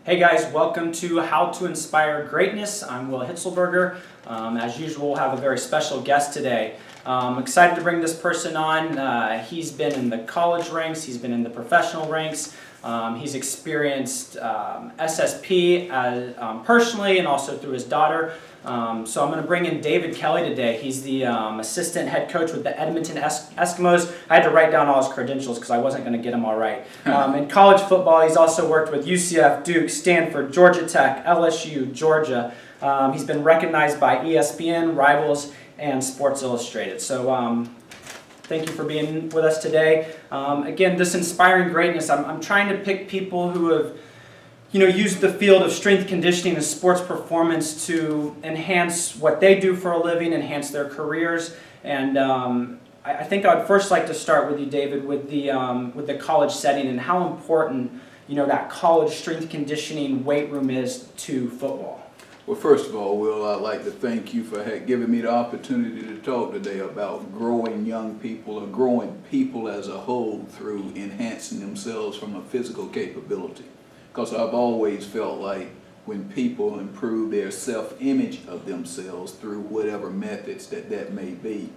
Hey guys, welcome to How to Inspire Greatness. I'm Will Hitzelberger. As usual, we'll have a very special guest today. I'm excited to bring this person on. He's been in the college ranks, he's been in the professional ranks. He's experienced SSP personally and also through his daughter. So I'm going to bring in David Kelly today. He's the assistant head coach with the Edmonton Eskimos. I had to write down all his credentials because I wasn't going to get them all right. In college football, he's also worked with UCF, Duke, Stanford, Georgia Tech, LSU, Georgia. He's been recognized by ESPN, Rivals, and Sports Illustrated. So thank you for being with us today. Again, this inspiring greatness, I'm trying to pick people who have used the field of strength conditioning and sports performance to enhance what they do for a living, enhance their careers. And I think I'd first like to start with you, David, with the college setting and how important that college strength conditioning weight room is to football. Well, first of all, Will, I'd like to thank you for giving me the opportunity to talk today about growing young people or growing people as a whole through enhancing themselves from a physical capability. Because I've always felt like when people improve their self-image of themselves through whatever methods that may be,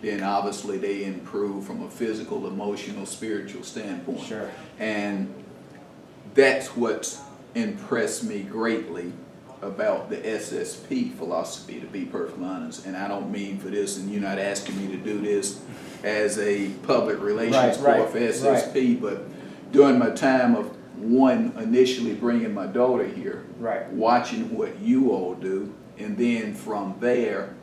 then obviously they improve from a physical, emotional, spiritual standpoint. Sure. And that's what's impressed me greatly about the SSP philosophy, to be perfectly honest. And I don't mean for this, and you're not asking me to do this as a public relations for SSP, but during my time of initially bringing my daughter here, watching what you all do, and then from there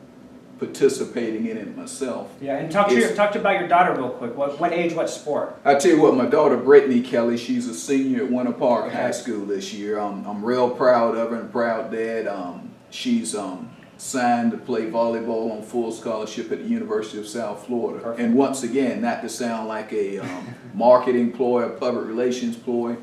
participating in it myself. Yeah, and talk about your daughter real quick. What age, what sport? I tell you what, my daughter Brittany Kelly, she's a senior at Winter Park High School this year. I'm real proud of her and proud dad. She's signed to play volleyball on full scholarship at the University of South Florida. Perfect. And once again, not to sound like a marketing ploy or public relations ploy,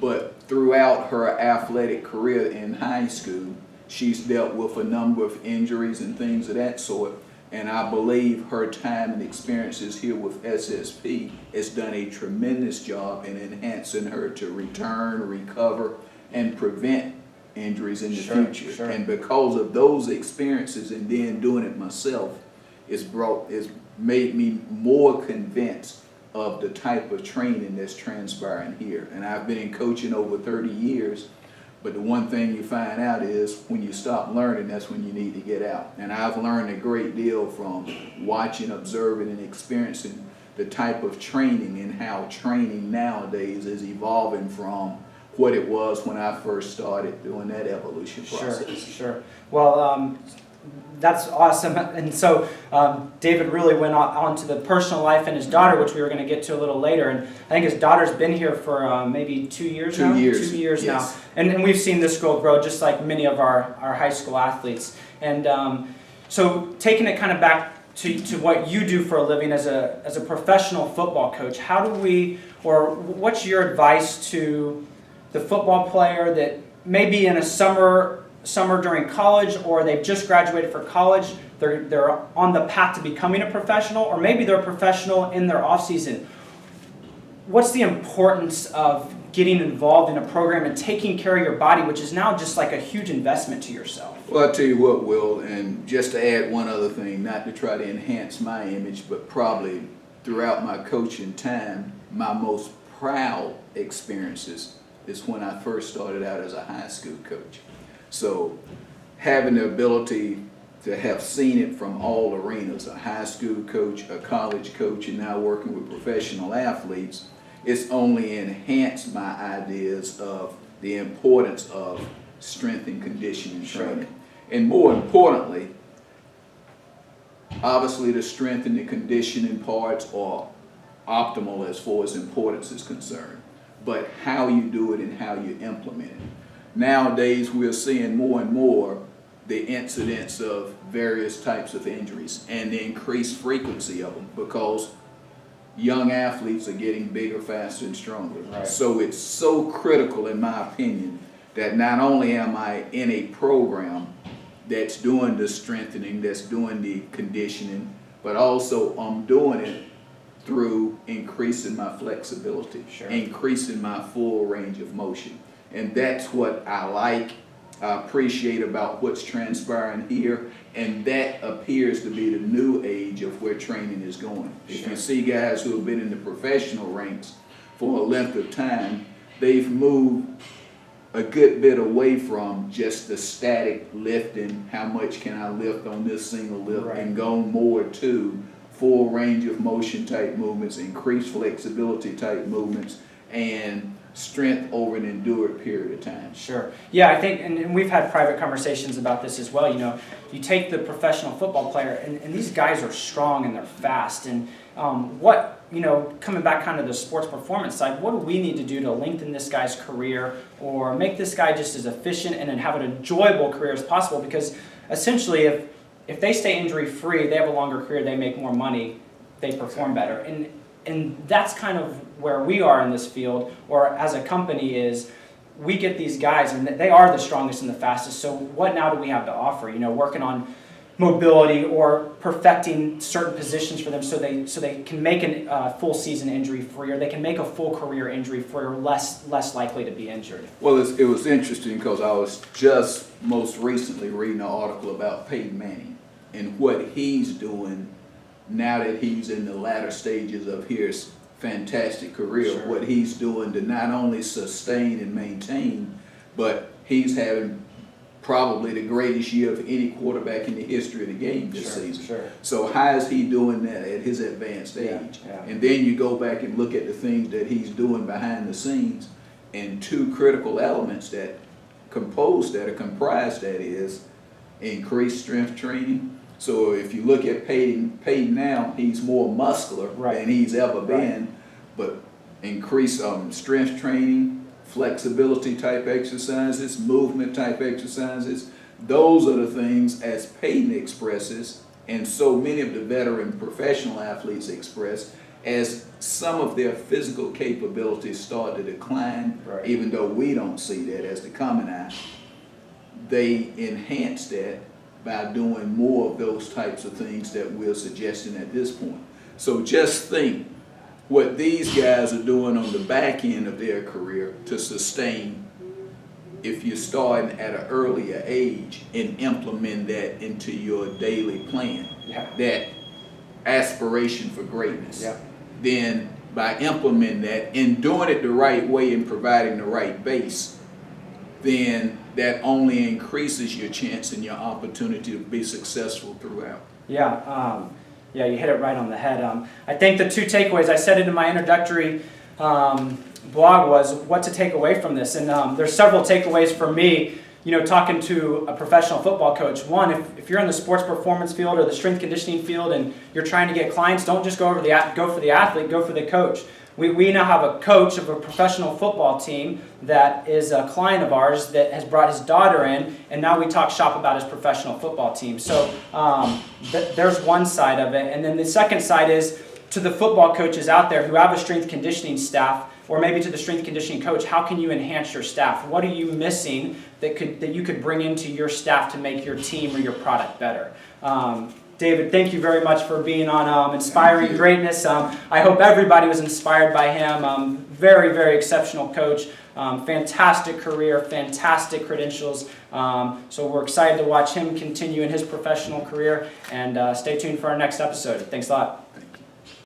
but throughout her athletic career in high school, she's dealt with a number of injuries and things of that sort. And I believe her time and experiences here with SSP has done a tremendous job in enhancing her to return, recover, and prevent injuries in the future. Sure. And because of those experiences and then doing it myself, it's made me more convinced of the type of training that's transpiring here. And I've been in coaching over 30 years, but the one thing you find out is when you stop learning, that's when you need to get out. And I've learned a great deal from watching, observing, and experiencing the type of training and how training nowadays is evolving from what it was when I first started doing that evolution process. Sure. Well, that's awesome. And so David really went on to the personal life and his daughter, which we were going to get to a little later. And I think his daughter's been here for maybe 2 years now? 2 years yes. now. And we've seen this girl grow just like many of our high school athletes. And so taking it kind of back to what you do for a living as a professional football coach, what's your advice to the football player that may be in a summer during college, or they've just graduated for college, they're on the path to becoming a professional, or maybe they're a professional in their off season? What's the importance of getting involved in a program and taking care of your body, which is now just like a huge investment to yourself? Well, I'll tell you what, Will, and just to add one other thing, not to try to enhance my image, but probably throughout my coaching time, my most proud experiences is when I first started out as a high school coach. So having the ability to have seen it from all arenas, a high school coach, a college coach, and now working with professional athletes, it's only enhanced my ideas of the importance of strength and conditioning training. And more importantly, obviously the strength and the conditioning parts are optimal as far as importance is concerned, but how you do it and how you implement it. Nowadays, we're seeing more and more the incidence of various types of injuries and the increased frequency of them because young athletes are getting bigger, faster, and stronger. Right. So it's so critical, in my opinion, that not only am I in a program that's doing the strengthening, that's doing the conditioning, but also I'm doing it through increasing my flexibility, increasing my full range of motion. And that's what I like, I appreciate about what's transpiring here. And that appears to be the new age of where training is going. If you see guys who have been in the professional ranks for a length of time, they've moved a good bit away from just the static lifting, how much can I lift on this single lift, Right. and go more to full range of motion type movements, increased flexibility type movements, and strength over an endured period of time. Sure. Yeah, I think, and we've had private conversations about this as well. You know, you take the professional football player, and these guys are strong and they're fast. And coming back kind of the sports performance side, what do we need to do to lengthen this guy's career or make this guy just as efficient and have an enjoyable career as possible? Because essentially, if they stay injury free, they have a longer career, they make more money, they perform better. And that's kind of where we are in this field, or as a company, is we get these guys and they are the strongest and the fastest. So what now do we have to offer? You know, working on mobility or perfecting certain positions for them so they can make a full season injury free, or they can make a full career injury free, or less likely to be injured. Well, it was interesting because I was just most recently reading an article about Peyton Manning and what he's doing now that he's in the latter stages of his fantastic career. Sure. What he's doing to not only sustain and maintain, but he's having probably the greatest year of any quarterback in the history of the game this season. Sure. So how is he doing that at his advanced age? Yeah. And then you go back and look at the things that he's doing behind the scenes, and two critical elements that comprise that is increased strength training. So if you look at Peyton now, he's more muscular than he's ever been, but increased strength training, flexibility type exercises, movement type exercises. Those are the things, as Peyton expresses, and so many of the veteran professional athletes express, as some of their physical capabilities start to decline, even though we don't see that as the common eye, they enhance that by doing more of those types of things that we're suggesting at this point. So just think what these guys are doing on the back end of their career to sustain, if you're starting at an earlier age, and implement that into your daily plan, that aspiration for greatness. Then by implementing that and doing it the right way and providing the right base, then that only increases your chance and your opportunity to be successful throughout. Yeah, you hit it right on the head. I think the two takeaways, I said it in my introductory blog, was what to take away from this. And there's several takeaways for me, you know, talking to a professional football coach. One, if you're in the sports performance field or the strength conditioning field and you're trying to get clients, don't just go for the athlete, go for the coach. We now have a coach of a professional football team that is a client of ours that has brought his daughter in, and now we talk shop about his professional football team. So there's one side of it. And then the second side is to the football coaches out there who have a strength conditioning staff, or maybe to the strength conditioning coach, how can you enhance your staff? What are you missing that you could bring into your staff to make your team or your product better? David, thank you very much for being on Inspiring Greatness. I hope everybody was inspired by him. Very, very exceptional coach. Fantastic career, fantastic credentials. So we're excited to watch him continue in his professional career, and stay tuned for our next episode. Thanks a lot.